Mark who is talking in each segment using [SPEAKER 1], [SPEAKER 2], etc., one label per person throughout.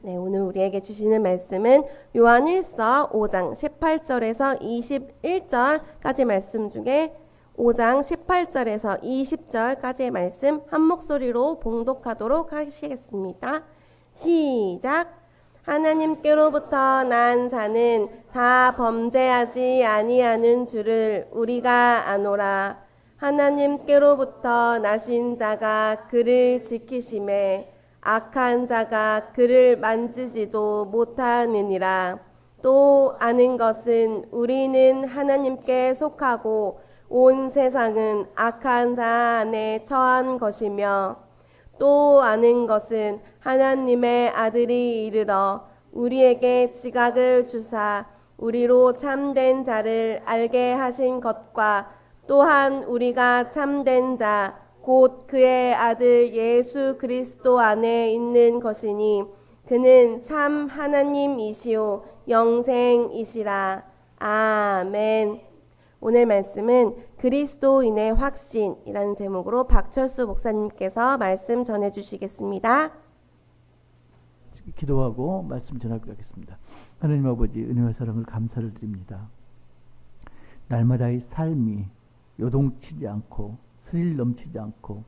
[SPEAKER 1] 네, 오늘 우리에게 주시는 말씀은 요한일서 5장 18절에서 21절까지 말씀 중에 5장 18절에서 20절까지의 말씀 한 목소리로 봉독하도록 하시겠습니다. 시작. 하나님께로부터 난 자는 다 범죄하지 아니하는 줄을 우리가 아노라. 하나님께로부터 나신 자가 그를 지키심에 악한 자가 그를 만지지도 못하느니라. 또 아는 것은 우리는 하나님께 속하고 온 세상은 악한 자 안에 처한 것이며, 또 아는 것은 하나님의 아들이 이르러 우리에게 지각을 주사 우리로 참된 자를 알게 하신 것과, 또한 우리가 참된 자 곧 그의 아들 예수 그리스도 안에 있는 것이니 그는 참 하나님이시오 영생이시라. 아멘. 오늘 말씀은 그리스도인의 확신이라는 제목으로 박철수 목사님께서 말씀 전해주시겠습니다.
[SPEAKER 2] 기도하고 말씀 전하도록 하겠습니다. 하나님 아버지, 은혜와 사랑을 감사를 드립니다. 날마다의 삶이 요동치지 않고 스릴 넘치지 않고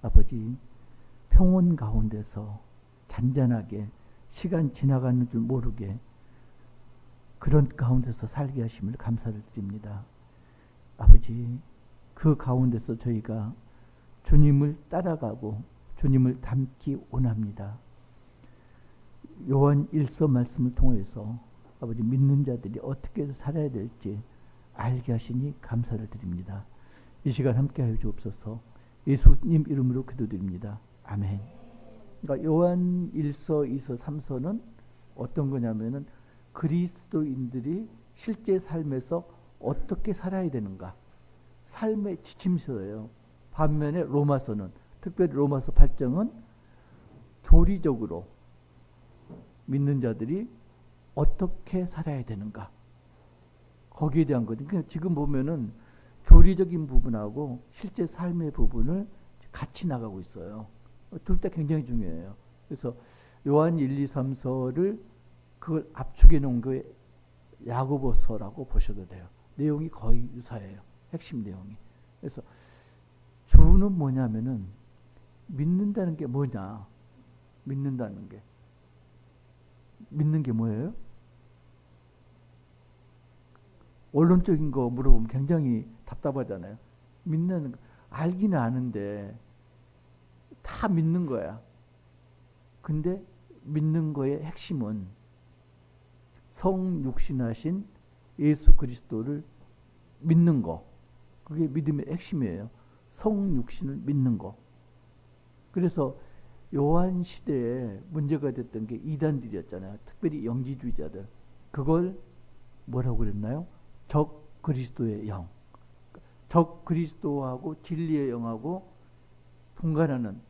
[SPEAKER 2] 아버지 평온 가운데서 잔잔하게 시간 지나가는 줄 모르게 그런 가운데서 살게 하심을 감사를 드립니다. 아버지, 그 가운데서 저희가 주님을 따라가고 주님을 닮기 원합니다. 요한 1서 말씀을 통해서 아버지 믿는 자들이 어떻게 살아야 될지 알게 하시니 감사를 드립니다. 이 시간 함께하여 주옵소서. 예수님 이름으로 기도드립니다. 아멘. 그러니까 요한 1서, 2서, 3서는 어떤 거냐면은 그리스도인들이 실제 삶에서 어떻게 살아야 되는가, 삶의 지침서예요. 반면에 로마서는, 특별히 로마서 8장은 교리적으로 믿는 자들이 어떻게 살아야 되는가, 거기에 대한 거죠. 그러니까 지금 보면은 교리적인 부분하고 실제 삶의 부분을 같이 나가고 있어요. 둘 다 굉장히 중요해요. 그래서 요한 1, 2, 3서를 그걸 압축해 놓은 게 야고보서라고 보셔도 돼요. 내용이 거의 유사해요. 핵심 내용이. 그래서 주는 뭐냐면은 믿는다는 게 뭐냐? 믿는다는 게. 믿는 게 뭐예요? 원론적인 거 물어보면 굉장히 답답하잖아요. 믿는 거, 알기는 아는데 다 믿는 거야. 근데 믿는 거의 핵심은 성육신하신 예수 그리스도를 믿는 거. 그게 믿음의 핵심이에요. 성육신을 믿는 거. 그래서 요한 시대에 문제가 됐던 게 이단들이었잖아요. 특별히 영지주의자들. 그걸 뭐라고 그랬나요? 적 그리스도의 영. 적 그리스도하고 진리의 영하고 분간하는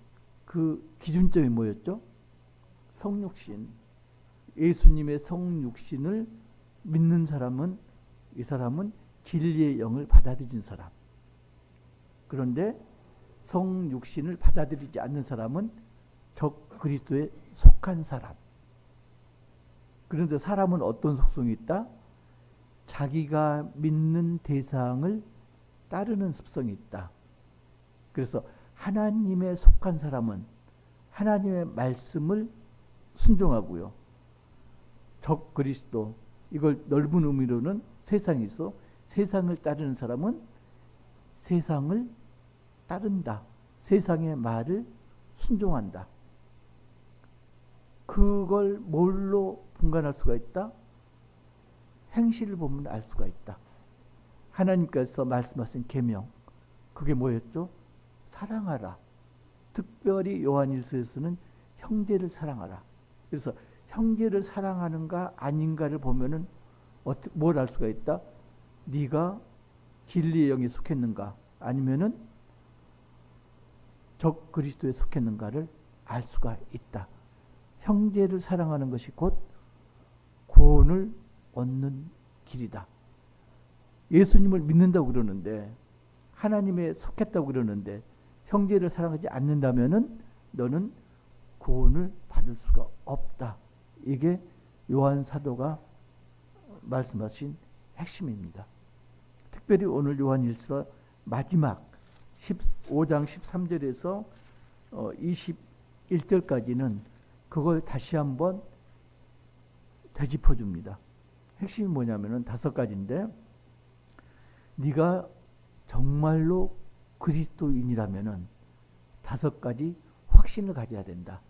[SPEAKER 2] 그 기준점이 뭐였죠? 성육신. 예수님의 성육신을 믿는 사람은, 이 사람은 진리의 영을 받아들인 사람. 그런데 성육신을 받아들이지 않는 사람은 적 그리스도에 속한 사람. 그런데 사람은 어떤 속성이 있다? 자기가 믿는 대상을 따르는 습성이 있다. 그래서 하나님에 속한 사람은 하나님의 말씀을 순종하고요. 적 그리스도, 이걸 넓은 의미로는 세상이 있어. 세상을 따르는 사람은 세상을 따른다. 세상의 말을 순종한다. 그걸 뭘로 분간할 수가 있다? 행실을 보면 알 수가 있다. 하나님께서 말씀하신 계명, 그게 뭐였죠? 사랑하라. 특별히 요한일서에서는 형제를 사랑하라. 그래서 형제를 사랑하는가 아닌가를 보면은 뭘 알 수가 있다? 네가 진리의 영에 속했는가 아니면은 적 그리스도에 속했는가를 알 수가 있다. 형제를 사랑하는 것이 곧 구원을 얻는 길이다. 예수님을 믿는다고 그러는데, 하나님에 속했다고 그러는데 형제를 사랑하지 않는다면은 너는 구원을 받을 수가 없다. 이게 요한 사도가 말씀하신 핵심입니다. 특별히 오늘 요한일서 마지막 15장 13절에서 21절까지는 그걸 다시 한번 되짚어 줍니다. 핵심이 뭐냐면은 5가지인데, 네가 정말로 그리스도인이라면은 5가지 확신을 가져야 된다.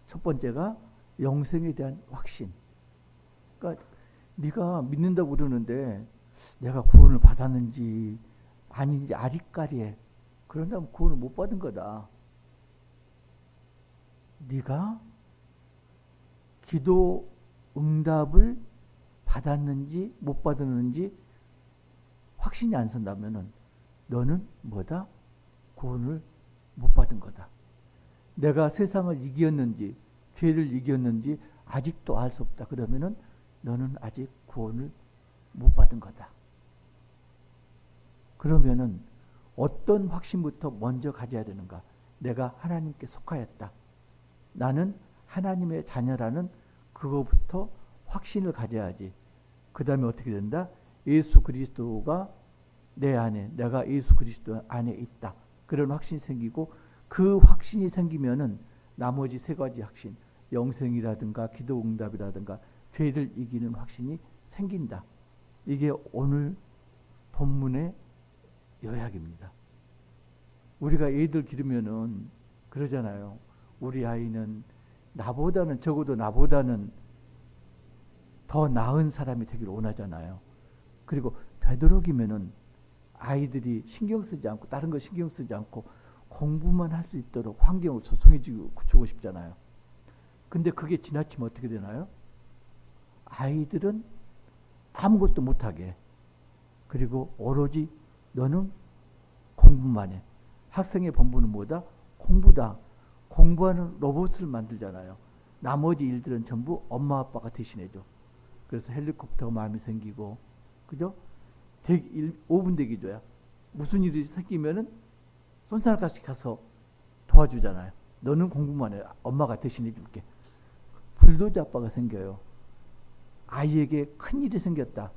[SPEAKER 2] 첫 번째가 영생에 대한 확신. 그러니까 네가 믿는다고 그러는데 내가 구원을 받았는지 아닌지 아리까리해. 그런다면 구원을 못 받은 거다. 네가 기도 응답을 받았는지 못 받았는지 확신이 안 선다면은 너는 뭐다? 구원을 못 받은 거다. 내가 세상을 이겼는지 죄를 이겼는지 아직도 알 수 없다. 그러면은 너는 아직 구원을 못 받은 거다. 그러면은 어떤 확신부터 먼저 가져야 되는가? 내가 하나님께 속하였다. 나는 하나님의 자녀라는 그거부터 확신을 가져야지. 그 다음에 어떻게 된다? 예수 그리스도가 내 안에, 내가 예수 그리스도 안에 있다. 그런 확신이 생기고, 그 확신이 생기면은 나머지 3가지 확신, 영생이라든가 기도응답이라든가 죄를 이기는 확신이 생긴다. 이게 오늘 본문의 요약입니다. 우리가 애들 기르면은 그러잖아요. 우리 아이는 나보다는, 적어도 나보다는 더 나은 사람이 되기를 원하잖아요. 그리고 되도록이면은 아이들이 신경 쓰지 않고, 다른 거 신경 쓰지 않고 공부만 할 수 있도록 환경을 조성해주고 싶잖아요. 근데 그게 지나치면 어떻게 되나요? 아이들은 아무것도 못하게, 그리고 오로지 너는 공부만 해. 학생의 본분은 뭐다? 공부다. 공부하는 로봇을 만들잖아요. 나머지 일들은 전부 엄마 아빠가 대신해줘. 그래서 헬리콥터 마음이 생기고, 그죠? 5분 대기줘야 무슨 일이 생기면은 손살같이 가서 도와주잖아요. 너는 공부만 해. 엄마가 대신해 줄게. 불도저 아빠가 생겨요. 아이에게 큰 일이 생겼다.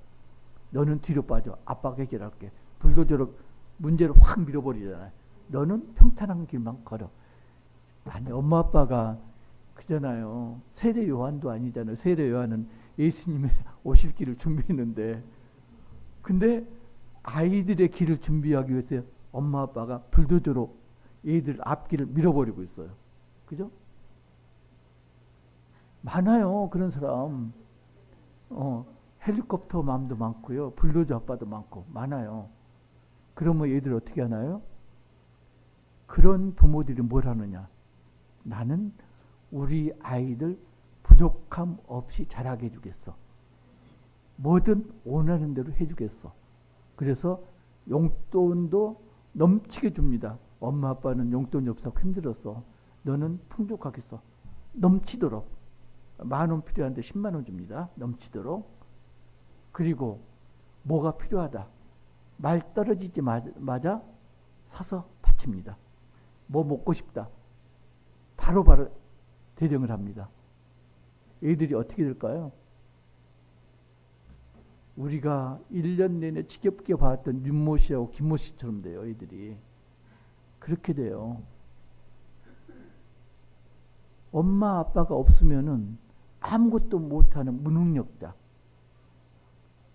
[SPEAKER 2] 너는 뒤로 빠져. 아빠가 해결할게. 불도저로 문제를 확 밀어버리잖아요. 너는 평탄한 길만 걸어. 아니, 엄마 아빠가 그잖아요. 세례 요한도 아니잖아요. 세례 요한은 예수님의 오실 길을 준비했는데, 근데 아이들의 길을 준비하기 위해서 엄마 아빠가 불도저로 얘들 앞길을 밀어버리고 있어요. 그죠? 많아요. 그런 사람. 헬리콥터 마음도 많고요. 불도저 아빠도 많고 많아요. 그러면 얘들 어떻게 하나요? 그런 부모들이 뭘 하느냐? 나는 우리 아이들 부족함 없이 자라게 해주겠어. 뭐든 원하는 대로 해주겠어. 그래서 용돈도 넘치게 줍니다. 엄마 아빠는 용돈이 없어서 힘들었어. 너는 풍족하겠어. 넘치도록. 10,000원 필요한데 10만 원 줍니다. 넘치도록. 그리고 뭐가 필요하다. 말 떨어지자마자 사서 바칩니다. 뭐 먹고 싶다. 바로바로 대령을 합니다. 애들이 어떻게 될까요? 우리가 1년 내내 지겹게 봤던 윤모 씨하고 김모 씨처럼 돼요. 애들이. 그렇게 돼요. 엄마 아빠가 없으면은 아무것도 못하는 무능력자.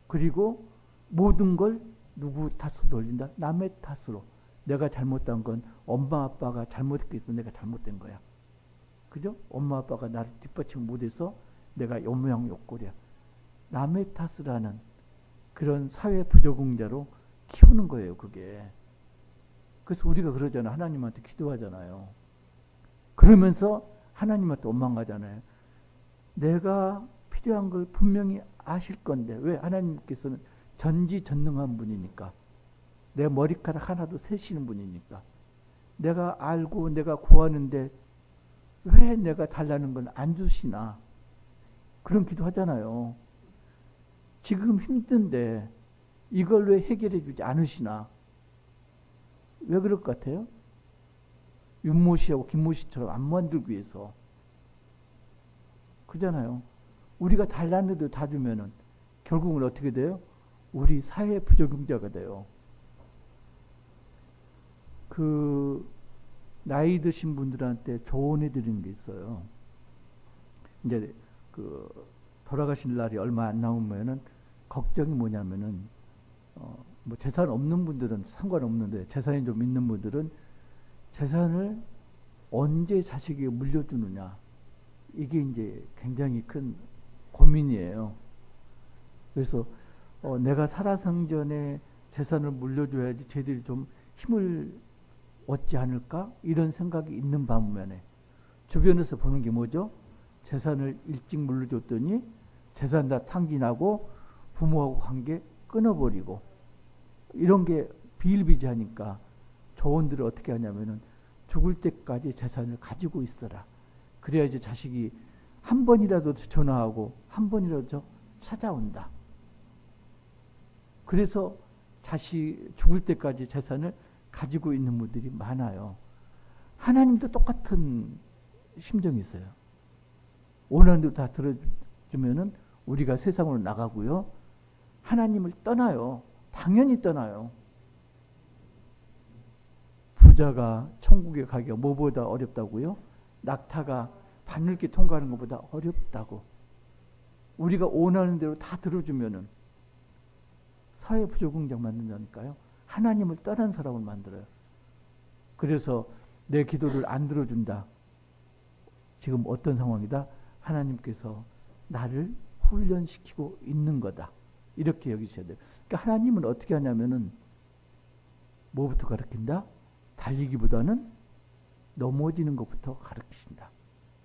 [SPEAKER 2] 그리고 모든 걸 누구 탓으로 돌린다? 남의 탓으로. 내가 잘못한 건 엄마 아빠가 잘못했기 때문에 내가 잘못된 거야. 그죠? 엄마 아빠가 나를 뒷받침 못해서 내가 요 모양 요 꼴이야. 남의 탓을 하는 그런 사회 부적응자로 키우는 거예요. 그게. 그래서 우리가 그러잖아요. 하나님한테 기도하잖아요. 그러면서 하나님한테 원망하잖아요. 내가 필요한 걸 분명히 아실 건데 왜? 하나님께서는 전지전능한 분이니까. 내 머리카락 하나도 세시는 분이니까. 내가 알고 내가 구하는데 왜 내가 달라는 건 안 주시나. 그런 기도 하잖아요. 지금 힘든데 이걸 왜 해결해 주지 않으시나. 왜 그럴 것 같아요? 윤모 씨하고 김모 씨처럼 안 만들기 위해서. 그잖아요. 우리가 달란트도 다 주면은 결국은 어떻게 돼요? 우리 사회 부적응자가 돼요. 그 나이 드신 분들한테 조언해 드리는 게 있어요. 이제 그 돌아가신 날이 얼마 안 남으면은 걱정이 뭐냐면은 뭐 재산 없는 분들은 상관없는데 재산이 좀 있는 분들은 재산을 언제 자식에게 물려주느냐, 이게 이제 굉장히 큰 고민이에요. 그래서 내가 살아생전에 재산을 물려줘야지 쟤들이 좀 힘을 얻지 않을까, 이런 생각이 있는 반면에 주변에서 보는 게 뭐죠? 재산을 일찍 물려줬더니 재산 다 탕진하고 부모하고 관계 끊어버리고, 이런 게 비일비재하니까 조언들을 어떻게 하냐면은 죽을 때까지 재산을 가지고 있어라. 그래야지 자식이 한 번이라도 전화하고 한 번이라도 찾아온다. 그래서 자식 죽을 때까지 재산을 가지고 있는 분들이 많아요. 하나님도 똑같은 심정이 있어요. 원하는 대로 다 들어주면은 우리가 세상으로 나가고요. 하나님을 떠나요. 당연히 떠나요. 부자가 천국에 가기가 뭐보다 어렵다고요? 낙타가 바늘길 통과하는 것보다 어렵다고. 우리가 원하는 대로 다 들어주면은 사회 부적응자 만든다니까요. 하나님을 떠난 사람을 만들어요. 그래서 내 기도를 안 들어준다. 지금 어떤 상황이다? 하나님께서 나를 훈련시키고 있는 거다. 이렇게 여기셔야 돼요. 그러니까 하나님은 어떻게 하냐면은 뭐부터 가르친다? 달리기보다는 넘어지는 것부터 가르치신다.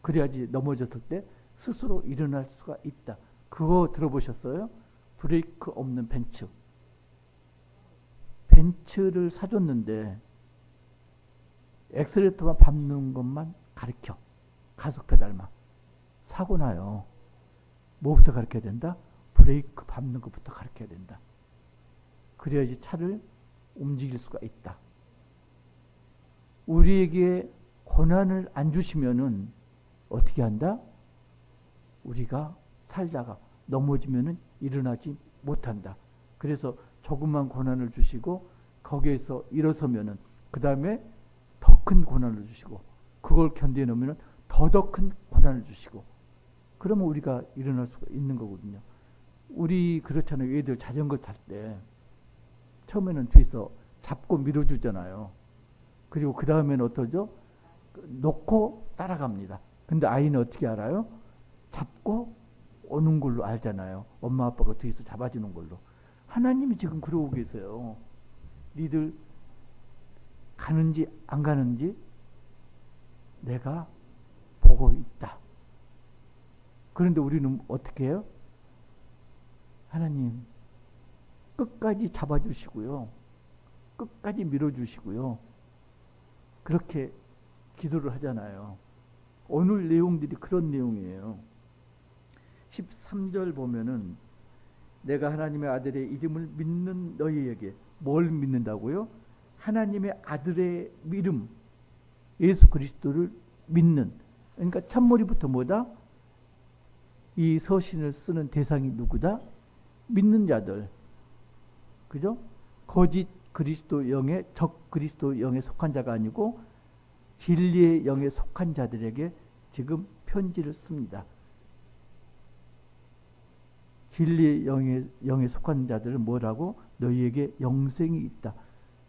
[SPEAKER 2] 그래야지 넘어졌을 때 스스로 일어날 수가 있다. 그거 들어보셨어요? 브레이크 없는 벤츠. 벤츠를 사줬는데 엑셀레이터만 밟는 것만 가르쳐. 가속 페달만. 사고 나요. 뭐부터 가르쳐야 된다? 브레이크 밟는 것부터 가르쳐야 된다. 그래야지 차를 움직일 수가 있다. 우리에게 고난을 안 주시면은 어떻게 한다? 우리가 살다가 넘어지면은 일어나지 못한다. 그래서 조금만 고난을 주시고 거기에서 일어서면은 그 다음에 더 큰 고난을 주시고 그걸 견뎌내면은 더 큰 고난을 주시고, 그러면 우리가 일어날 수가 있는 거거든요. 우리 그렇잖아요. 얘들 자전거 탈 때 처음에는 뒤에서 잡고 밀어주잖아요. 그리고 그 다음에는 어떠죠? 놓고 따라갑니다. 근데 아이는 어떻게 알아요? 잡고 오는 걸로 알잖아요. 엄마 아빠가 뒤에서 잡아주는 걸로. 하나님이 지금 그러고 계세요. 니들 가는지 안 가는지 내가 보고 있다. 그런데 우리는 어떻게 해요? 하나님 끝까지 잡아주시고요. 끝까지 밀어주시고요. 그렇게 기도를 하잖아요. 오늘 내용들이 그런 내용이에요. 13절 보면은 내가 하나님의 아들의 이름을 믿는 너희에게 뭘 믿는다고요? 하나님의 아들의 이름 예수 그리스도를 믿는. 그러니까 첫머리부터 뭐다? 이 서신을 쓰는 대상이 누구다? 믿는 자들. 그죠? 거짓 그리스도 영의 적 그리스도 영에 속한 자가 아니고 진리의 영에 속한 자들에게 지금 편지를 씁니다. 진리의 영에 속한 자들은 뭐라고? 너희에게 영생이 있다.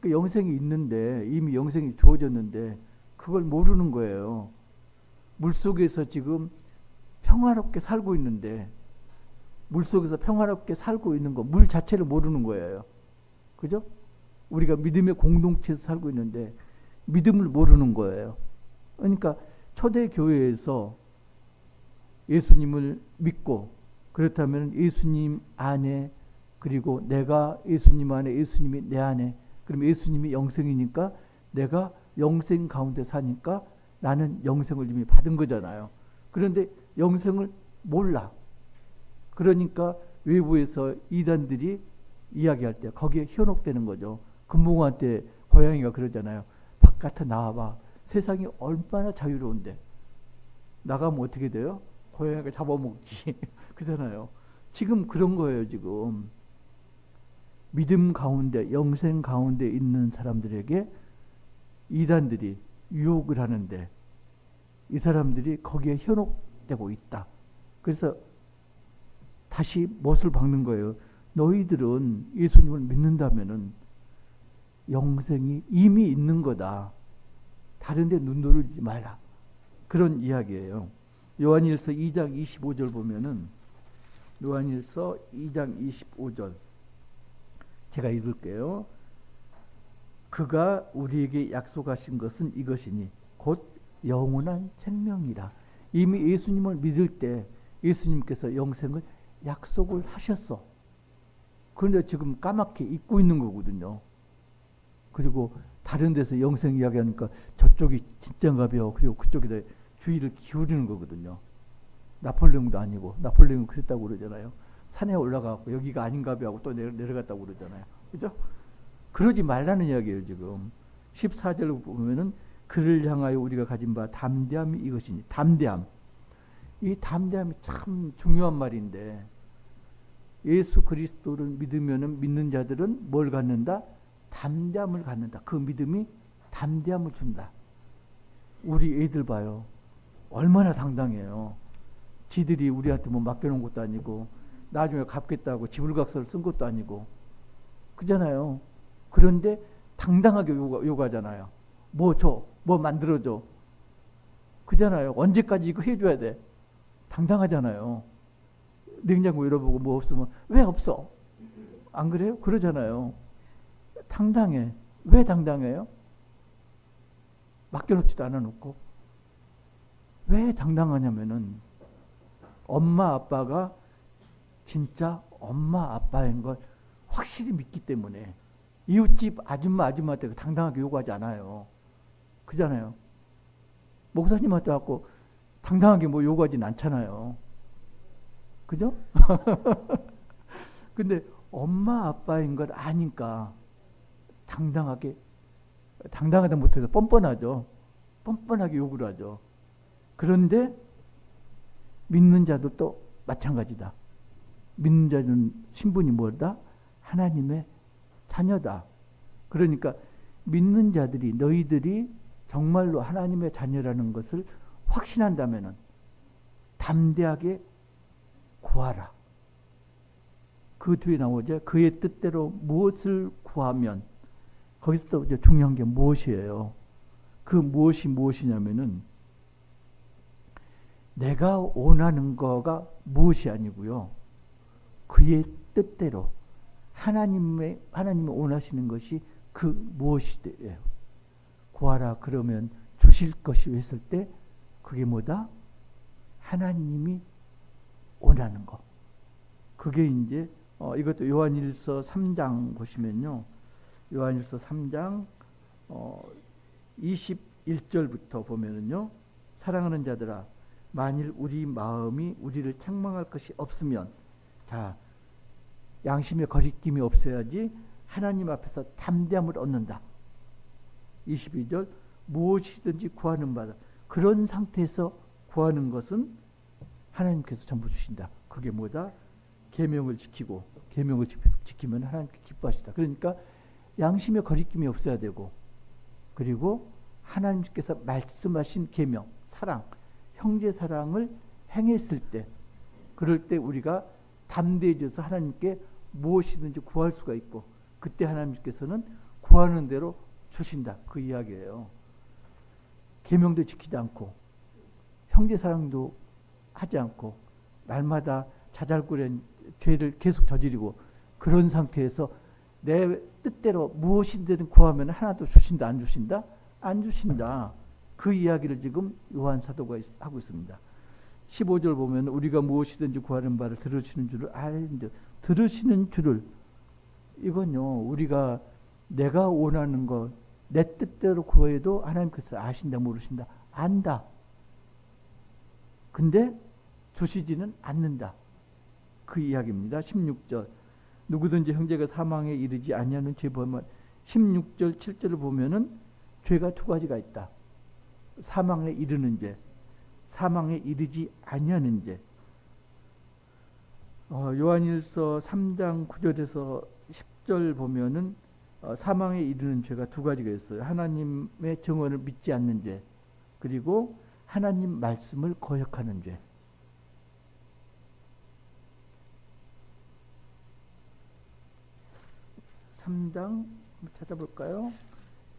[SPEAKER 2] 그 영생이 있는데 이미 영생이 주어졌는데 그걸 모르는 거예요. 물속에서 지금 평화롭게 살고 있는데 물속에서 평화롭게 살고 있는 거, 물 자체를 모르는 거예요. 그죠? 우리가 믿음의 공동체에서 살고 있는데 믿음을 모르는 거예요. 그러니까 초대교회에서 예수님을 믿고 그렇다면 예수님 안에, 그리고 내가 예수님 안에, 예수님이 내 안에, 그럼 예수님이 영생이니까 내가 영생 가운데 사니까 나는 영생을 이미 받은 거잖아요. 그런데 영생을 몰라. 그러니까 외부에서 이단들이 이야기할 때 거기에 현혹되는 거죠. 금붕어한테 고양이가 그러잖아요. 바깥에 나와봐. 세상이 얼마나 자유로운데. 나가면 어떻게 돼요? 고양이가 잡아먹지. 그잖아요. 지금 그런 거예요. 지금 믿음 가운데, 영생 가운데 있는 사람들에게 이단들이 유혹을 하는데 이 사람들이 거기에 현혹되고 있다. 그래서 다시 못을 박는 거예요. 너희들은 예수님을 믿는다면은 영생이 이미 있는 거다. 다른 데 눈 돌리지 말라. 그런 이야기예요. 요한일서 2장 25절 보면은, 요한일서 2장 25절 제가 읽을게요. 그가 우리에게 약속하신 것은 이것이니 곧 영원한 생명이라. 이미 예수님을 믿을 때 예수님께서 영생을 약속을 하셨어. 그런데 지금 까맣게 잊고 있는 거거든요. 그리고 다른 데서 영생 이야기하니까 저쪽이 진짜인가 봐요. 그리고 그쪽에다 주의를 기울이는 거거든요. 나폴레옹도 아니고, 나폴레옹은 그랬다고 그러잖아요. 산에 올라가고 여기가 아닌가 봐요 하고 또 내려갔다고 그러잖아요. 그죠? 그러지 말라는 이야기예요. 지금 14절 보면은 그를 향하여 우리가 가진 바 담대함이 이것이니. 담대함. 이 담대함이 참 중요한 말인데, 예수 그리스도를 믿으면은 믿는 자들은 뭘 갖는다? 담대함을 갖는다. 그 믿음이 담대함을 준다. 우리 애들 봐요. 얼마나 당당해요. 지들이 우리한테 뭐 맡겨놓은 것도 아니고 나중에 갚겠다고 지불각서를 쓴 것도 아니고 그잖아요. 그런데 당당하게 요구하잖아요. 뭐 줘, 뭐 만들어줘. 그잖아요. 언제까지 이거 해줘야 돼. 당당하잖아요. 냉장고 열어보고 뭐 없으면 왜 없어? 안 그래요? 그러잖아요. 당당해. 왜 당당해요? 맡겨놓지도 않아놓고. 왜 당당하냐면은 엄마 아빠가 진짜 엄마 아빠인 걸 확실히 믿기 때문에. 이웃집 아줌마한테 당당하게 요구하지 않아요. 그잖아요. 목사님한테 갖고 당당하게 뭐 요구하진 않잖아요. 그죠? 근데 엄마 아빠인 걸 아니까 당당하다 못해서 뻔뻔하죠. 뻔뻔하게 요구를 하죠. 그런데 믿는 자들도 마찬가지다. 믿는 자들은 신분이 뭐다? 하나님의 자녀다. 그러니까 믿는 자들이, 너희들이 정말로 하나님의 자녀라는 것을 확신한다면은 담대하게 구하라. 그 뒤에 나오죠. 그의 뜻대로 무엇을 구하면, 거기서 또 이제 중요한 게 무엇이에요? 그 무엇이 무엇이냐면은 내가 원하는 거가 무엇이 아니고요. 그의 뜻대로 하나님이 원하시는 것이 그 무엇이에요. 구하라 그러면 주실 것이 했을 때 그게 뭐다? 하나님이 원하는 거. 그게 이제 이것도 요한일서 3장 보시면요. 요한일서 3장 21절부터 보면은요. 사랑하는 자들아, 만일 우리 마음이 우리를 책망할 것이 없으면, 자, 양심의 거리낌이 없어야지 하나님 앞에서 담대함을 얻는다. 22절, 무엇이든지 구하는 바다. 그런 상태에서 구하는 것은 하나님께서 전부 주신다. 그게 뭐다? 계명을 지키고, 계명을 지키면 하나님께 기뻐하시다. 그러니까 양심의 거리낌이 없어야 되고, 그리고 하나님께서 말씀하신 계명, 사랑, 형제 사랑을 행했을 때, 그럴 때 우리가 담대해져서 하나님께 무엇이든지 구할 수가 있고, 그때 하나님께서는 구하는 대로 주신다. 그 이야기예요. 계명도 지키지 않고 형제 사랑도 하지 않고 날마다 자잘구레한 죄를 계속 저지르고, 그런 상태에서 내 뜻대로 무엇이든 구하면 하나도 주신다, 안 주신다? 안 주신다. 그 이야기를 지금 요한 사도가 하고 있습니다. 15절 보면 우리가 무엇이든지 구하는 바를 들으시는 줄을 알는데, 들으시는 줄을, 이건요, 우리가 내가 원하는 것 내 뜻대로 구해도 하나님께서 아신다, 모르신다? 안다. 근데 주시지는 않는다. 그 이야기입니다. 16절, 누구든지 형제가 사망에 이르지 아니하는 죄 보면, 16절 7절을 보면은 죄가 두 가지가 있다. 사망에 이르는 죄, 사망에 이르지 아니하는 죄. 요한일서 3장 9절에서 10절 보면은 사망에 이르는 죄가 두 가지가 있어요. 하나님의 증언을 믿지 않는 죄, 그리고 하나님 말씀을 거역하는 죄. 3장 찾아볼까요?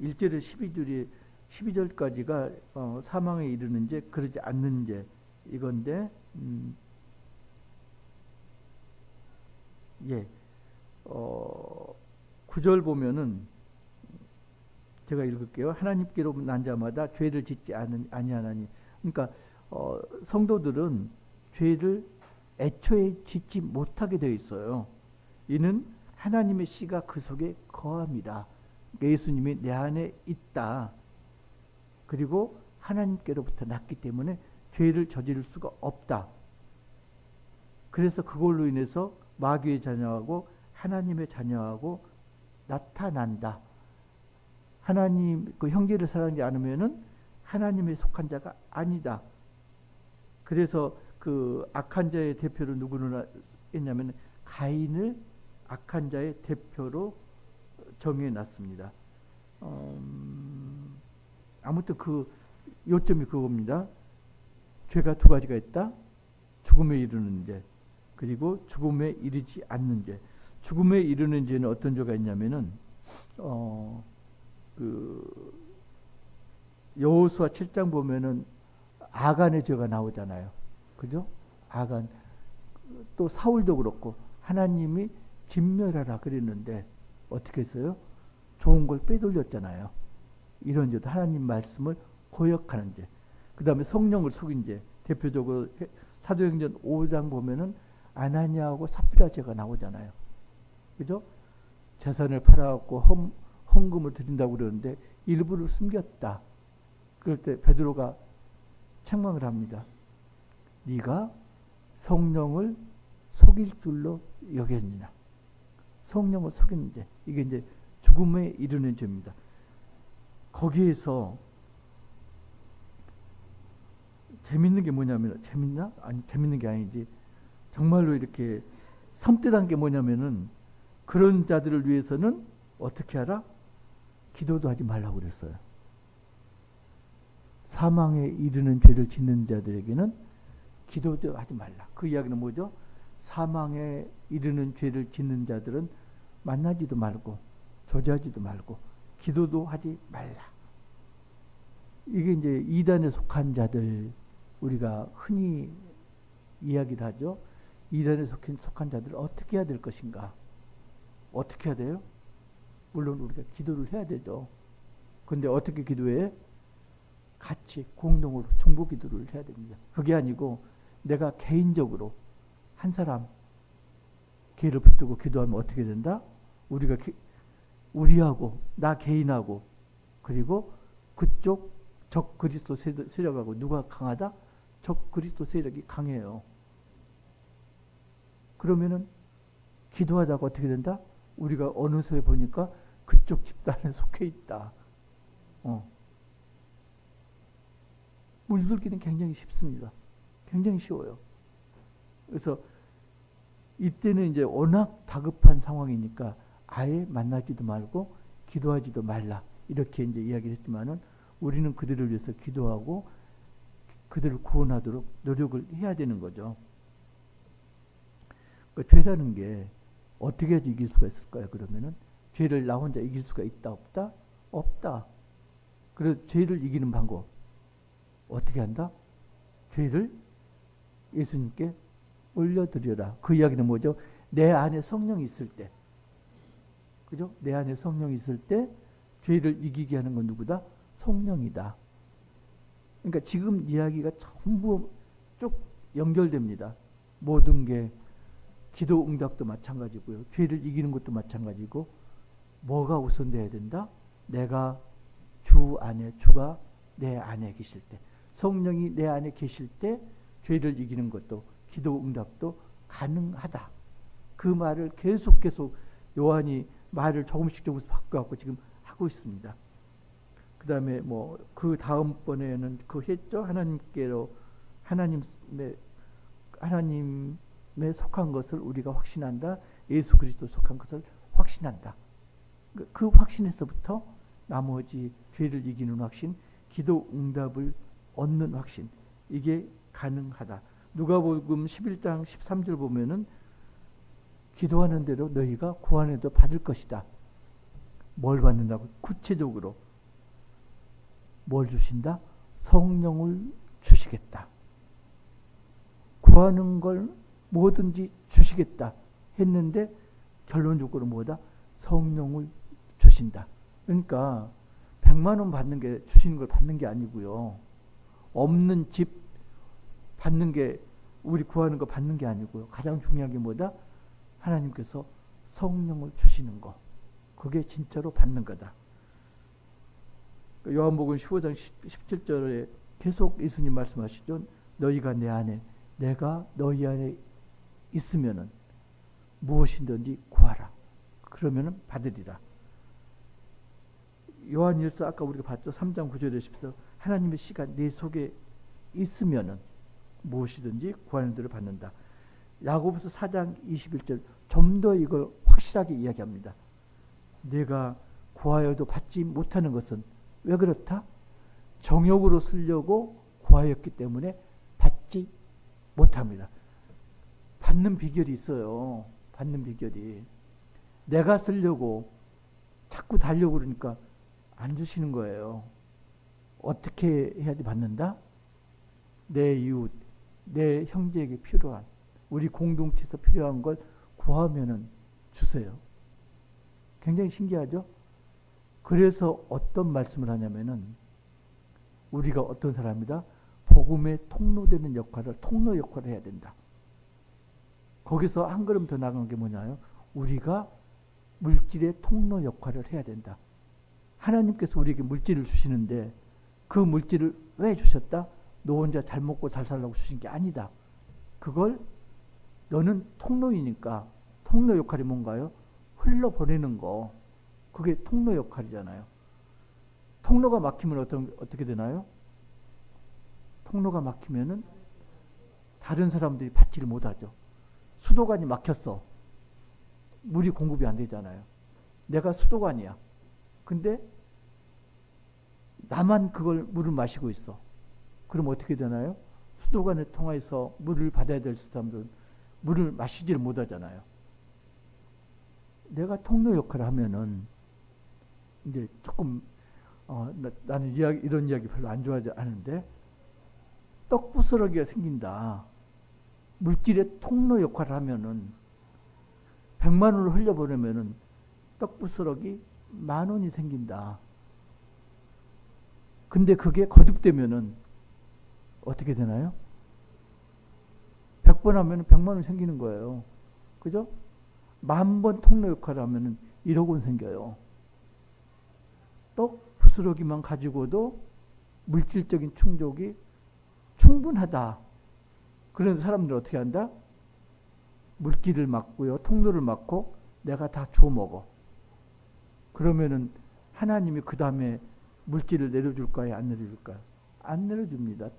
[SPEAKER 2] 1절에 12절까지가 사망에 이르는 죄, 그러지 않는 죄 이건데, 예, 9절 보면은 제가 읽을게요. 하나님께로 난 자마다 죄를 짓지 아니하나니. 그러니까 성도들은 죄를 애초에 짓지 못하게 되어 있어요. 이는 하나님의 씨가 그 속에 거함이라. 그러니까 예수님이 내 안에 있다. 그리고 하나님께로부터 났기 때문에 죄를 저지를 수가 없다. 그래서 그걸로 인해서 마귀의 자녀하고 하나님의 자녀하고 나타난다. 하나님 그 형제를 사랑하지 않으면은 하나님의 속한 자가 아니다. 그래서 그 악한 자의 대표로 누구를 했냐면 가인을 악한 자의 대표로 정해놨습니다. 아무튼 그 요점이 그겁니다. 죄가 두 가지가 있다. 죽음에 이르는 죄, 그리고 죽음에 이르지 않는 죄. 죽음에 이르는 죄는 어떤 죄가 있냐면은 그 여호수아 7장 보면은 아간의 죄가 나오잖아요. 그죠? 아간. 또 사울도 그렇고 하나님이 진멸하라 그랬는데 어떻게 했어요? 좋은 걸 빼돌렸잖아요. 이런 죄도 하나님 말씀을 거역하는 죄. 그 다음에 성령을 속인 죄. 대표적으로 사도행전 5장 보면은 아나니아하고 삽비라 죄가 나오잖아요. 그죠? 재산을 팔아갖고 헌금을 드린다고 그러는데 일부를 숨겼다. 그럴 때 베드로가 책망을 합니다. 네가 성령을 속일 줄로 여겼느냐. 성령을 속이는 죄. 이게 이제 죽음에 이르는 죄입니다. 거기에서 재밌는 게 뭐냐면, 재밌나? 아니, 재밌는 게 아니지. 정말로 이렇게 섬뜩한 게 뭐냐면은 그런 자들을 위해서는 어떻게 하라? 기도도 하지 말라고 그랬어요. 사망에 이르는 죄를 짓는 자들에게는 기도도 하지 말라. 그 이야기는 뭐죠? 사망에 이르는 죄를 짓는 자들은 만나지도 말고 교제하지도 말고 기도도 하지 말라. 이게 이제 이단에 속한 자들, 우리가 흔히 이야기를 하죠. 이단에 속한 자들을 어떻게 해야 될 것인가? 어떻게 해야 돼요? 물론 우리가 기도를 해야 되죠. 근데 어떻게 기도해? 같이 공동으로 중보 기도를 해야 됩니다. 그게 아니고 내가 개인적으로 한 사람 개를 붙들고 기도하면 어떻게 된다? 우리하고 나 개인하고 그리고 그쪽 적 그리스도 세력하고 누가 강하다? 적 그리스도 세력이 강해요. 그러면은 기도하다가 어떻게 된다? 우리가 어느새 보니까 그쪽 집단에 속해 있다. 물들기는 굉장히 쉽습니다. 굉장히 쉬워요. 그래서 이때는 이제 워낙 다급한 상황이니까 아예 만나지도 말고 기도하지도 말라. 이렇게 이제 이야기를 했지만은 우리는 그들을 위해서 기도하고 그들을 구원하도록 노력을 해야 되는 거죠. 그러니까 죄라는 게 어떻게 해야지 이길 수가 있을까요? 그러면은 죄를 나 혼자 이길 수가 있다 없다? 없다. 그래서 죄를 이기는 방법 어떻게 한다? 죄를 예수님께 올려드려라. 그 이야기는 뭐죠? 내 안에 성령이 있을 때, 그죠? 내 안에 성령이 있을 때 죄를 이기게 하는 건 누구다? 성령이다. 그러니까 지금 이야기가 전부 쭉 연결됩니다. 모든 게 기도 응답도 마찬가지고요. 죄를 이기는 것도 마찬가지고 뭐가 우선돼야 된다? 내가 주 안에, 주가 내 안에 계실 때, 성령이 내 안에 계실 때 죄를 이기는 것도 기도 응답도 가능하다. 그 말을 계속 요한이 말을 조금씩 바꿔갖고 지금 하고 있습니다. 그 다음에 뭐 그 다음번에는 그 했죠. 하나님께로 하나님의 속한 것을 우리가 확신한다. 예수 그리스도 속한 것을 확신한다. 그 확신에서부터 나머지 죄를 이기는 확신, 기도 응답을 얻는 확신, 이게 가능하다. 누가복음 11장 13절 보면은 기도하는 대로 너희가 구하는 대로 받을 것이다. 뭘 받는다고? 구체적으로 뭘 주신다? 성령을 주시겠다. 구하는 걸 뭐든지 주시겠다 했는데 결론적으로 뭐다? 성령을 주신다. 그러니까 100만 원 받는 게 주시는 걸 받는 게 아니고요. 없는 집 받는 게 우리 구하는 거 받는 게 아니고요. 가장 중요한 게 뭐다? 하나님께서 성령을 주시는 거. 그게 진짜로 받는 거다. 요한복음 15장 17절에 계속 예수님 말씀하시죠. 너희가 내 안에 내가 너희 안에 있으면은 무엇이든지 구하라. 그러면은 받으리라. 요한일서 아까 우리가 봤죠. 3장 9절에 10절 하나님의 씨가 내 속에 있으면은 무엇이든지 구하는 대로 받는다. 야고보서 4장 21절 좀 더 이걸 확실하게 이야기합니다. 내가 구하여도 받지 못하는 것은 왜 그렇다? 정욕으로 쓰려고 구하였기 때문에 받지 못합니다. 받는 비결이 있어요. 받는 비결이. 내가 쓰려고 자꾸 달려고 그러니까 안 주시는 거예요. 어떻게 해야지 받는다? 내 이웃, 내 형제에게 필요한, 우리 공동체에서 필요한 걸 구하면은 주세요. 굉장히 신기하죠? 그래서 어떤 말씀을 하냐면은 우리가 어떤 사람이다? 복음의 통로되는 역할을, 통로 역할을 해야 된다. 거기서 한 걸음 더 나간 게 뭐냐요? 우리가 물질의 통로 역할을 해야 된다. 하나님께서 우리에게 물질을 주시는데 그 물질을 왜 주셨다? 너 혼자 잘 먹고 잘 살라고 주신 게 아니다. 그걸 너는 통로이니까, 통로 역할이 뭔가요? 흘러보내는 거. 그게 통로 역할이잖아요. 통로가 막히면 어떻게 되나요? 통로가 막히면은 다른 사람들이 받지를 못하죠. 수도관이 막혔어. 물이 공급이 안 되잖아요. 내가 수도관이야. 근데 나만 그걸 물을 마시고 있어. 그럼 어떻게 되나요? 수도관을 통해서 물을 받아야 될 사람들은 물을 마시지를 못하잖아요. 내가 통로 역할을 하면은 이제 조금 나는 이런 이야기 별로 안 좋아하지 않은데 떡 부스러기가 생긴다. 물질의 통로 역할을 하면은 100만 원을 흘려보내면은 떡 부스러기 10,000원이 생긴다. 근데 그게 거듭되면은 어떻게 되나요? 100번 하면 100만 원 생기는 거예요. 그죠? 10,000번 통로 역할을 하면 1억 원 생겨요. 떡 부스러기만 가지고도 물질적인 충족이 충분하다. 그런 사람들은 어떻게 한다? 물길을 막고요. 통로를 막고 내가 다 주워 먹어. 그러면은 하나님이 그 다음에 물질을 내려줄까요? 안 내려줄까요? 안 내려줍니다.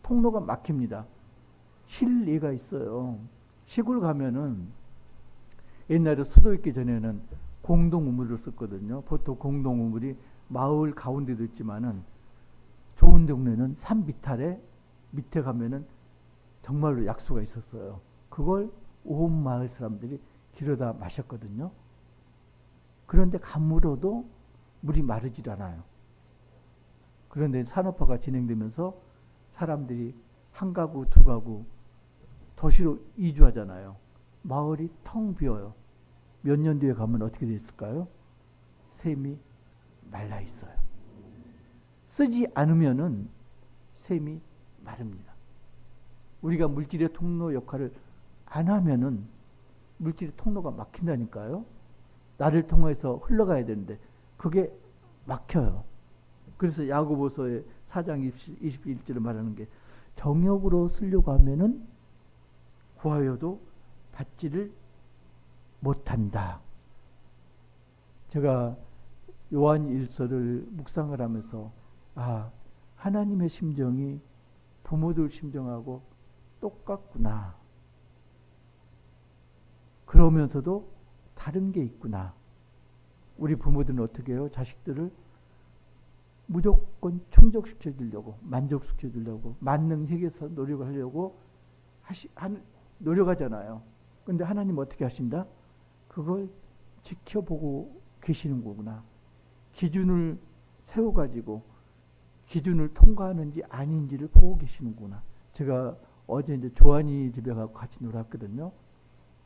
[SPEAKER 2] 통로가 막힙니다. 실리가 있어요. 시골 가면은 옛날에 수도 있기 전에는 공동우물을 썼거든요. 보통 공동우물이 마을 가운데도 있지만은 좋은 동네는 산 비탈에 밑에 가면은 정말로 약수가 있었어요. 그걸 온 마을 사람들이 길어다 마셨거든요. 그런데 가물어도 물이 마르질 않아요. 그런데 산업화가 진행되면서 사람들이 한 가구, 두 가구 도시로 이주하잖아요. 마을이 텅 비어요. 몇 년 뒤에 가면 어떻게 됐을까요? 샘이 말라 있어요. 쓰지 않으면은 샘이 마릅니다. 우리가 물질의 통로 역할을 안 하면은 물질의 통로가 막힌다니까요. 나를 통해서 흘러가야 되는데 그게 막혀요. 그래서 야고보서의 4장 21절을 말하는 게 정욕으로 쓰려고 하면은 구하여도 받지를 못한다. 제가 요한 1서를 묵상을 하면서 하나님의 심정이 부모들 심정하고 똑같구나. 그러면서도 다른 게 있구나. 우리 부모들은 어떻게 해요? 자식들을 무조건 충족시켜주려고, 만족시켜주려고, 만능 세계에서 노력을 하려고 노력하잖아요. 근데 하나님 어떻게 하신다? 그걸 지켜보고 계시는 거구나. 기준을 세워가지고 기준을 통과하는지 아닌지를 보고 계시는구나. 제가 어제 이제 조한이 집에 가고 같이 놀았거든요.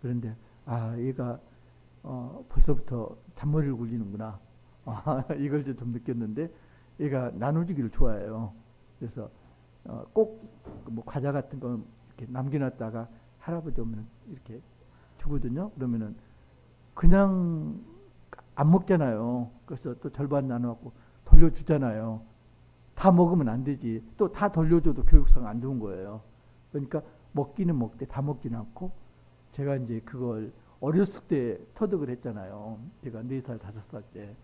[SPEAKER 2] 그런데 얘가 벌써부터 잔머리를 굴리는구나. 이걸 좀 느꼈는데 얘가 나눠주기를 좋아해요. 그래서 꼭 뭐 과자 같은 거 이렇게 남겨놨다가 할아버지 오면 이렇게 주거든요. 그러면은 그냥 안 먹잖아요. 그래서 또 절반 나눠갖고 돌려주잖아요. 다 먹으면 안 되지. 또 다 돌려줘도 교육상 안 좋은 거예요. 그러니까 먹기는 먹되 다 먹지는 않고, 제가 이제 그걸 어렸을 때 터득을 했잖아요. 제가 4살, 5살 때.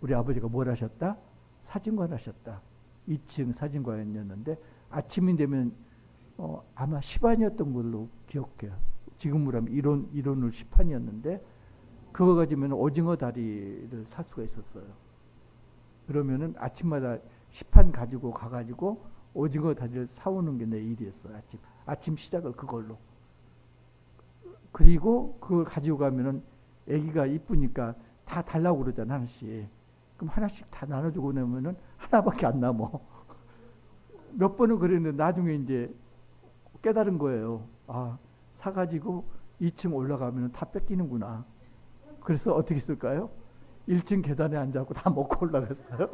[SPEAKER 2] 우리 아버지가 뭘 하셨다? 사진관 하셨다. 2층 사진관이었는데 아침이 되면 아마 시반이었던 걸로 기억해요. 지금으로 하면 이론을 시판이었는데 그거 가지면 오징어 다리를 살 수가 있었어요. 그러면은 아침마다 시판 가지고 가가지고 오징어 다리를 사오는 게 내 일이었어요. 아침 시작을 그걸로. 그리고 그걸 가지고 가면은 애기가 이쁘니까 다 달라고 그러잖아, 하나씩. 그럼 하나씩 다 나눠주고 나면은 하나밖에 안 남어. 몇 번은 그랬는데 나중에 이제 깨달은 거예요. 사가지고 2층 올라가면 다 뺏기는구나. 그래서 어떻게 했을까요? 1층 계단에 앉아갖고 다 먹고 올라갔어요.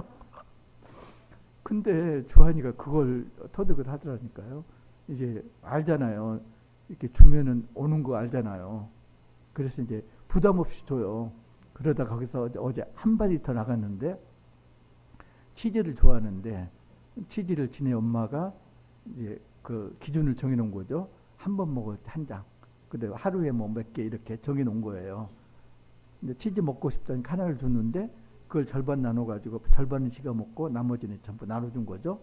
[SPEAKER 2] 근데 주한이가 그걸 터득을 하더라니까요. 이제 알잖아요. 이렇게 주면은 오는 거 알잖아요. 그래서 이제 부담 없이 줘요. 그러다 거기서 어제 한 발이 더 나갔는데, 치즈를 좋아하는데 치즈를 지네 엄마가 이제 그 기준을 정해놓은 거죠. 한 번 먹을 때 한 장. 근데 하루에 뭐 몇 개 이렇게 정해놓은 거예요. 근데 치즈 먹고 싶다니까 하나를 줬는데 그걸 절반 나눠가지고 절반은 지가 먹고 나머지는 전부 나눠준 거죠.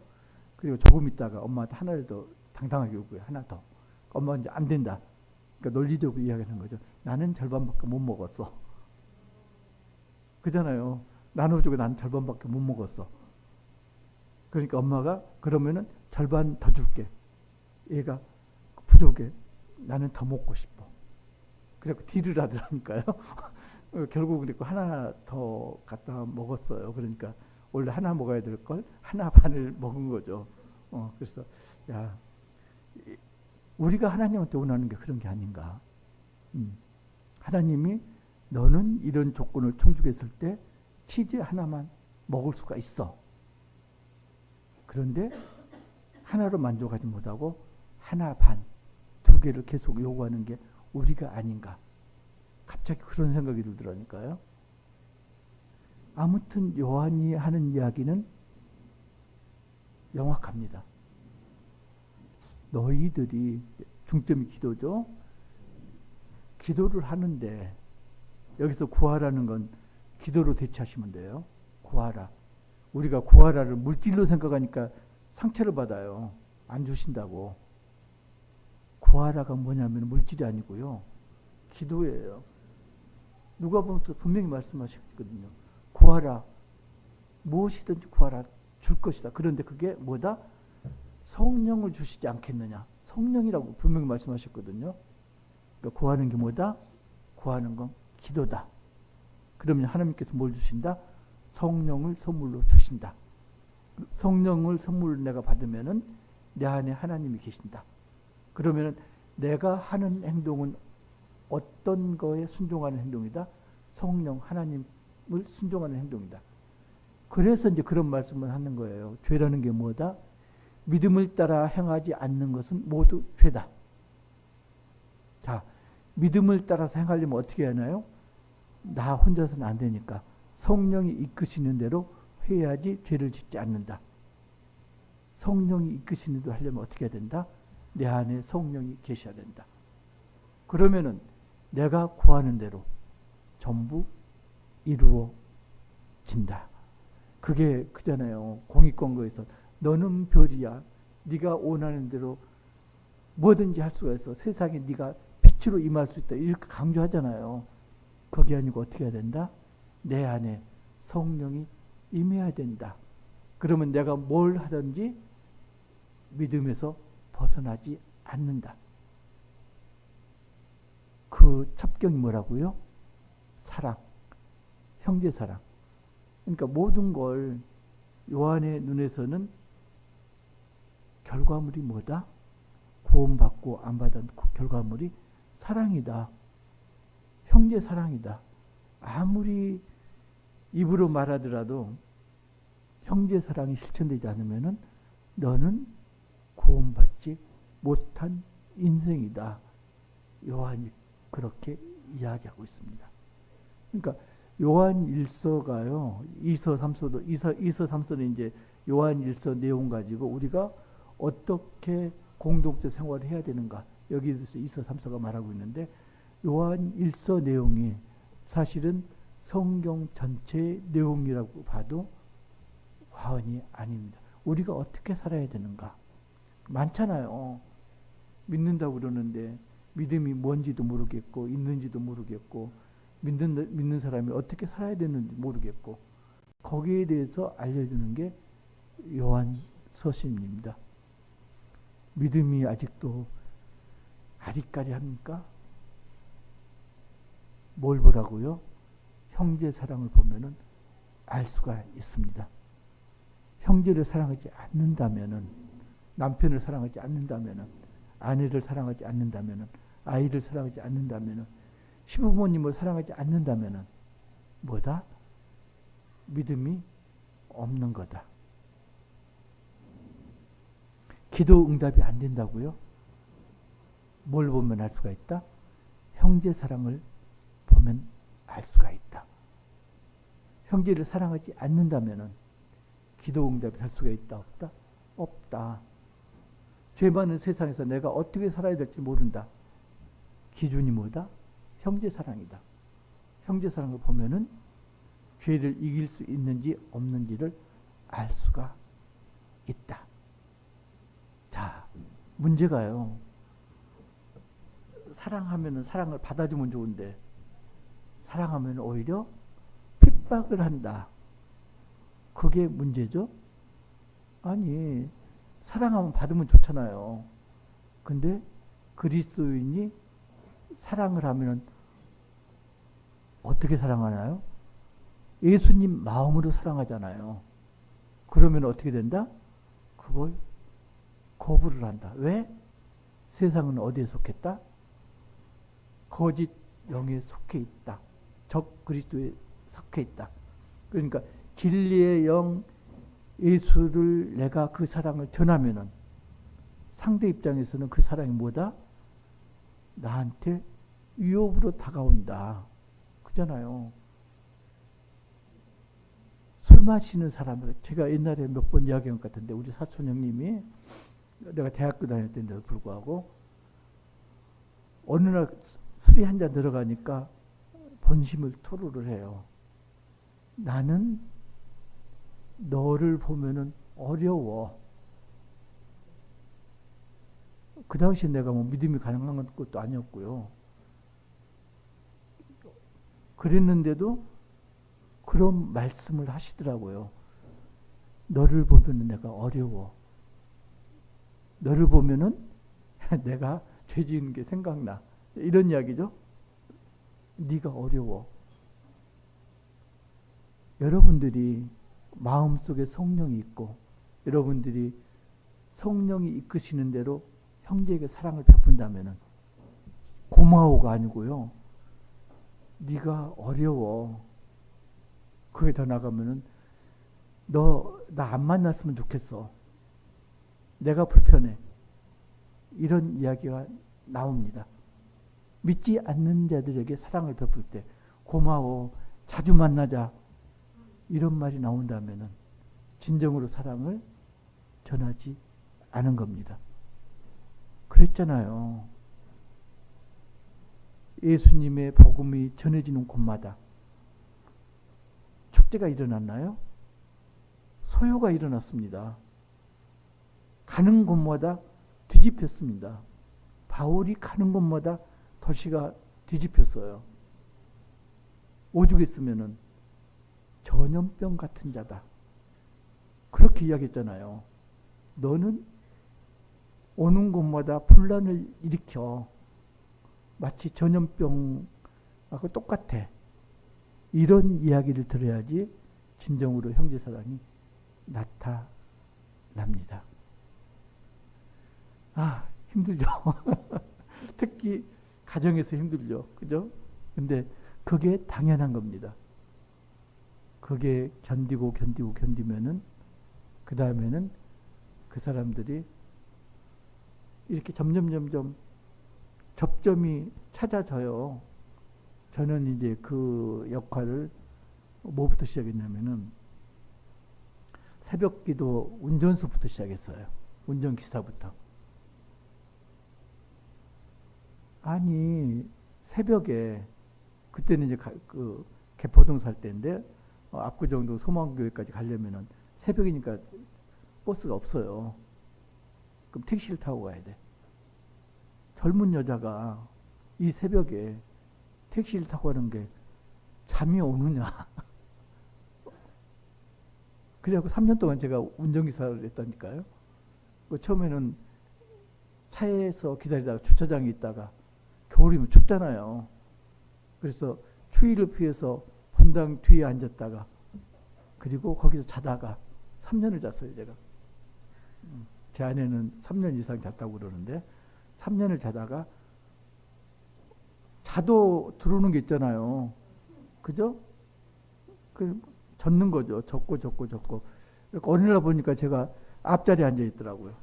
[SPEAKER 2] 그리고 조금 있다가 엄마한테 하나를 더 당당하게 요구해. 하나 더. 엄마가 이제 안 된다. 그러니까 논리적으로 이야기하는 거죠. 나는 절반밖에 못 먹었어. 그잖아요. 나눠주고 나는 절반밖에 못 먹었어. 그러니까 엄마가 그러면은 절반 더 줄게. 얘가 부족해. 나는 더 먹고 싶어. 그래서 딜을 하더라니까요. 결국 그리고 하나 더 갖다 먹었어요. 그러니까 원래 하나 먹어야 될 걸 하나 반을 먹은 거죠. 그래서 야, 우리가 하나님한테 원하는 게 그런 게 아닌가. 하나님이 너는 이런 조건을 충족했을 때 치즈 하나만 먹을 수가 있어. 그런데 하나로 만족하지 못하고 하나 반, 2개를 계속 요구하는 게 우리가 아닌가. 갑자기 그런 생각이 들더라니까요. 아무튼 요한이 하는 이야기는 명확합니다. 너희들이, 중점이 기도죠. 기도를 하는데 여기서 구하라는 건 기도로 대체하시면 돼요. 구하라. 우리가 구하라를 물질로 생각하니까 상처를 받아요. 안 주신다고. 구하라가 뭐냐면 물질이 아니고요. 기도예요. 누가복음에서 분명히 말씀하셨거든요. 구하라. 무엇이든지 구하라. 줄 것이다. 그런데 그게 뭐다? 성령을 주시지 않겠느냐. 성령이라고 분명히 말씀하셨거든요. 그러니까 구하는 게 뭐다? 구하는 건 기도다. 그러면 하나님께서 뭘 주신다? 성령을 선물로 주신다. 성령을 선물로 내가 받으면은 내 안에 하나님이 계신다. 그러면은 내가 하는 행동은 어떤 거에 순종하는 행동이다? 성령 하나님을 순종하는 행동이다. 그래서 이제 그런 말씀을 하는 거예요. 죄라는 게 뭐다? 믿음을 따라 행하지 않는 것은 모두 죄다. 자, 믿음을 따라서 행하려면 어떻게 하나요? 나 혼자서는 안 되니까 성령이 이끄시는 대로 해야지 죄를 짓지 않는다. 성령이 이끄시는 대로 하려면 어떻게 해야 된다? 내 안에 성령이 계셔야 된다. 그러면은 내가 구하는 대로 전부 이루어진다. 그게 그잖아요. 공익광고에서 너는 별이야. 네가 원하는 대로 뭐든지 할 수가 있어. 세상에 네가 빛으로 임할 수 있다. 이렇게 강조하잖아요. 거기 아니고 어떻게 해야 된다? 내 안에 성령이 임해야 된다. 그러면 내가 뭘 하든지 믿음에서 벗어나지 않는다. 그 첩경이 뭐라고요? 사랑, 형제 사랑. 그러니까 모든 걸 요한의 눈에서는 결과물이 뭐다? 구원받고 안 받은 그 결과물이 사랑이다. 형제 사랑이다. 아무리 입으로 말하더라도 형제 사랑이 실천되지 않으면은 너는 구원받지 못한 인생이다. 요한이 그렇게 이야기하고 있습니다. 그러니까 요한 1서가요. 2서 3서도 2서 3서는 이제 요한 1서 내용 가지고 우리가 어떻게 공동체 생활을 해야 되는가. 여기에서 2서 3서가 말하고 있는데 요한 1서 내용이 사실은 성경 전체의 내용이라고 봐도 과언이 아닙니다. 우리가 어떻게 살아야 되는가. 많잖아요. 믿는다고 그러는데 믿음이 뭔지도 모르겠고 있는지도 모르겠고 믿는 사람이 어떻게 살아야 되는지 모르겠고 거기에 대해서 알려주는 게 요한 서신입니다. 믿음이 아직도 아리까리합니까? 뭘 보라고요? 형제 사랑을 보면은 알 수가 있습니다. 형제를 사랑하지 않는다면은, 남편을 사랑하지 않는다면은, 아내를 사랑하지 않는다면은, 아이를 사랑하지 않는다면은, 시부모님을 사랑하지 않는다면은 뭐다? 믿음이 없는 거다. 기도 응답이 안 된다고요? 뭘 보면 알 수가 있다? 형제 사랑을 보면 알 수가 있다. 형제를 사랑하지 않는다면은 기도 응답이 될 수가 있다, 없다? 없다. 죄 많은 세상에서 내가 어떻게 살아야 될지 모른다. 기준이 뭐다? 형제 사랑이다. 형제 사랑을 보면은 죄를 이길 수 있는지 없는지를 알 수가 있다. 자, 문제가요. 사랑하면은 사랑을 받아주면 좋은데 사랑하면 오히려 핍박을 한다. 그게 문제죠. 아니, 사랑하면 받으면 좋잖아요. 근데 그리스도인이 사랑을 하면 어떻게 사랑하나요? 예수님 마음으로 사랑하잖아요. 그러면 어떻게 된다? 그걸 거부를 한다. 왜? 세상은 어디에 속했다? 거짓 영에 속해 있다. 적 그리스도에 속해 있다. 그러니까 진리의 영 예수를 내가 그 사랑을 전하면은 상대 입장에서는 그 사랑이 뭐다? 나한테 위협으로 다가온다. 그잖아요. 술 마시는 사람을 제가 옛날에 몇 번 이야기한 것 같은데 우리 사촌 형님이 내가 대학교 다닐 때인데도 불구하고 어느 날 술이 한 잔 들어가니까 본심을 토로를 해요. 나는 너를 보면은 어려워. 그 당시에 내가 뭐 믿음이 가능한 것도 아니었고요. 그랬는데도 그런 말씀을 하시더라고요. 너를 보면은 내가 어려워. 너를 보면은 내가 죄 지은 게 생각나. 이런 이야기죠. 네가 어려워. 여러분들이 마음속에 성령이 있고 여러분들이 성령이 이끄시는 대로 형제에게 사랑을 베푼다면은 고마워가 아니고요. 네가 어려워. 그게 더 나가면은 너 나 안 만났으면 좋겠어. 내가 불편해. 이런 이야기가 나옵니다. 믿지 않는 자들에게 사랑을 베풀 때 고마워. 자주 만나자. 이런 말이 나온다면은 진정으로 사랑을 전하지 않은 겁니다. 그랬잖아요. 예수님의 복음이 전해지는 곳마다 축제가 일어났나요? 소요가 일어났습니다. 가는 곳마다 뒤집혔습니다. 바울이 가는 곳마다 도시가 뒤집혔어요. 오죽 했으면은 전염병 같은 자다. 그렇게 이야기했잖아요. 너는 오는 곳마다 분란을 일으켜 마치 전염병하고 똑같아. 이런 이야기를 들어야지 진정으로 형제사랑이 나타납니다. 아, 힘들죠. 특히 가정에서 힘들죠. 그죠? 근데 그게 당연한 겁니다. 그게 견디면은 그 다음에는 그 사람들이 이렇게 점점 접점이 찾아져요. 저는 이제 그 역할을 뭐부터 시작했냐면은 새벽기도 운전수부터 시작했어요. 운전기사부터. 아니 새벽에 그때는 이제 그 개포동 살 때인데 압구정도 소망교회까지 가려면은 새벽이니까 버스가 없어요. 그럼 택시를 타고 가야 돼. 젊은 여자가 이 새벽에 택시를 타고 가는 게 잠이 오느냐. 그래갖고 3년 동안 제가 운전기사를 했다니까요. 처음에는 차에서 기다리다가 주차장에 있다가 겨울이면 춥잖아요. 그래서 추위를 피해서 본당 뒤에 앉았다가 그리고 거기서 자다가 3년을 잤어요, 제가. 제 아내는 3년 이상 잤다고 그러는데 3년을 자다가 자도 들어오는 게 있잖아요. 그죠? 그 젖는 거죠. 젖고. 그러니까 어느 날 보니까 제가 앞자리에 앉아 있더라고요.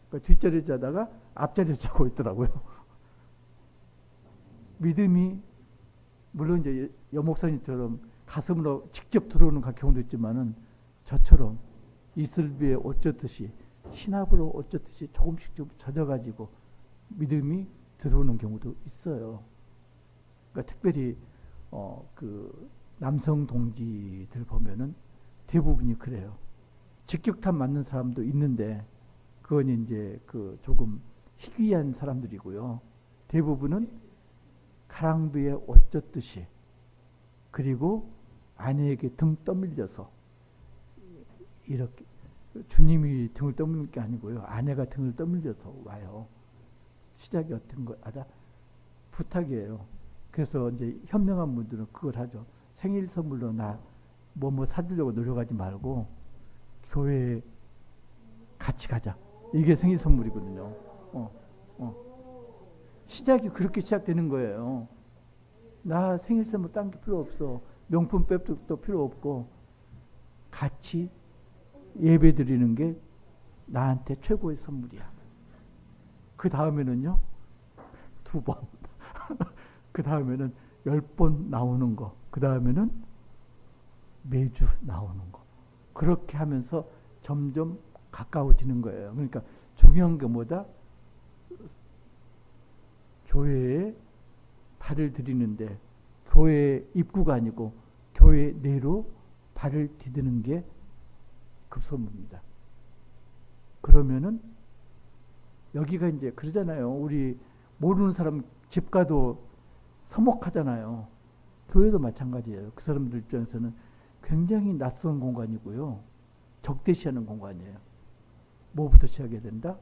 [SPEAKER 2] 그러니까 뒷자리에 자다가 앞자리에 자고 있더라고요. 믿음이 물론 이제 여목사님처럼 가슴으로 직접 들어오는 경우도 있지만은 저처럼 이슬비에 옷 젖듯이 신압으로 옷 젖듯이 조금씩 좀 젖어가지고 믿음이 들어오는 경우도 있어요. 그러니까 특별히 그 남성 동지들 보면은 대부분이 그래요. 직격탄 맞는 사람도 있는데 그건 이제 그 조금 희귀한 사람들이고요. 대부분은 가랑비에 옷 젖듯이 그리고 아내에게 등 떠밀려서 이렇게 주님이 등을 떠밀는 게 아니고요. 아내가 등을 떠밀려서 와요. 시작이 어떤 거 알아? 부탁이에요. 그래서 이제 현명한 분들은 그걸 하죠. 생일 선물로 나 뭐 사주려고 노력하지 말고 교회에 같이 가자. 이게 생일 선물이거든요. 시작이 그렇게 시작되는 거예요. 나 생일 선물 딴 게 필요 없어. 명품 백도 필요 없고 같이 예배 드리는 게 나한테 최고의 선물이야. 그 다음에는요 2번 그 다음에는 10번 나오는 거, 그 다음에는 매주 나오는 거. 그렇게 하면서 점점 가까워지는 거예요. 그러니까 중요한 게 뭐다? 교회에 발을 들이는데 교회 입구가 아니고 교회 내로 발을 디디는 게 급선무입니다. 그러면은 여기가 이제 그러잖아요. 우리 모르는 사람 집 가도 서먹하잖아요. 교회도 마찬가지예요. 그 사람들 입장에서는 굉장히 낯선 공간이고요. 적대시하는 공간이에요. 뭐부터 시작해야 된다?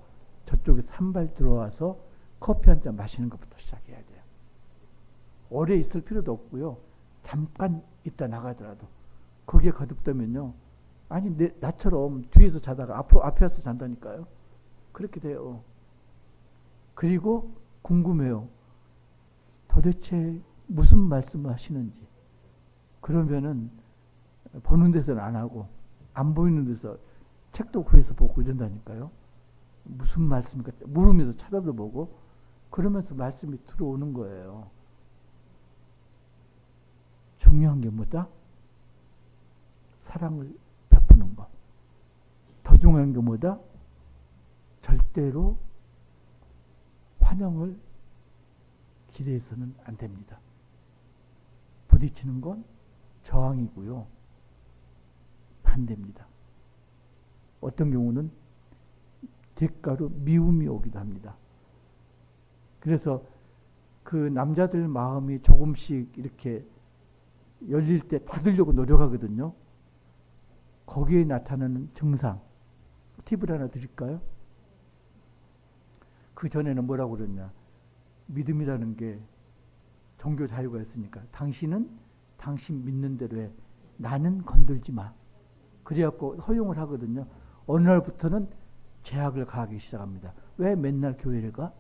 [SPEAKER 2] 저쪽에서 한 발 들어와서 커피 한 잔 마시는 것부터 시작해야 돼요. 오래 있을 필요도 없고요. 잠깐 있다 나가더라도 거기에 거듭되면요. 아니 나처럼 뒤에서 자다가 앞에 와서 잔다니까요. 그렇게 돼요. 그리고 궁금해요. 도대체 무슨 말씀을 하시는지. 그러면은 보는 데서는 안 하고 안 보이는 데서 책도 구해서 보고 이런다니까요. 무슨 말씀일까 물으면서 찾아도 보고 그러면서 말씀이 들어오는 거예요. 중요한 게 뭐다? 사랑을 베푸는 것. 더 중요한 게 뭐다? 절대로 환영을 기대해서는 안 됩니다. 부딪히는 건 저항이고요. 반대입니다. 어떤 경우는 대가로 미움이 오기도 합니다. 그래서 그 남자들 마음이 조금씩 이렇게 열릴 때 받으려고 노력하거든요. 거기에 나타나는 증상, 팁을 하나 드릴까요? 그 전에는 뭐라고 그랬냐? 믿음이라는 게 종교 자유가 있으니까 당신은 당신 믿는 대로 해. 나는 건들지 마. 그래갖고 허용을 하거든요. 어느 날부터는 제약을 가하기 시작합니다. 왜 맨날 교회를 가?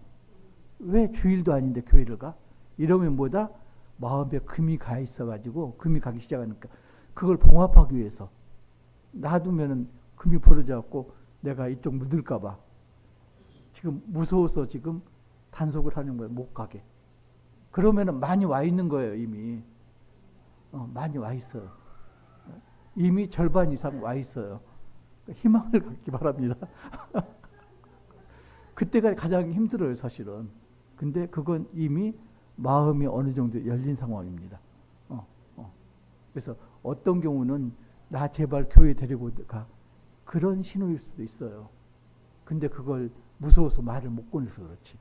[SPEAKER 2] 왜 주일도 아닌데 교회를 가? 이러면 뭐다? 마음에 금이 가 있어가지고 금이 가기 시작하니까 그걸 봉합하기 위해서 놔두면은 금이 벌어져갖고 내가 이쪽 묻을까봐 지금 무서워서 지금 단속을 하는 거예요. 못 가게. 그러면은 많이 와 있는 거예요. 이미 많이 와 있어요. 이미 절반 이상 와 있어요. 희망을 갖기 바랍니다. 그때가 가장 힘들어요, 사실은. 근데 그건 이미 마음이 어느 정도 열린 상황입니다. 그래서 어떤 경우는 나 제발 교회 데리고 가. 그런 신호일 수도 있어요. 근데 그걸 무서워서 말을 못 꺼내서 그렇지.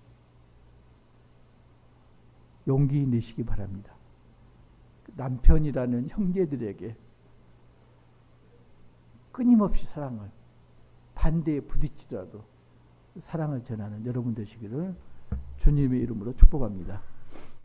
[SPEAKER 2] 용기 내시기 바랍니다. 남편이라는 형제들에게 끊임없이 사랑을, 반대에 부딪히더라도 사랑을 전하는 여러분 되시기를 주님의 이름으로 축복합니다.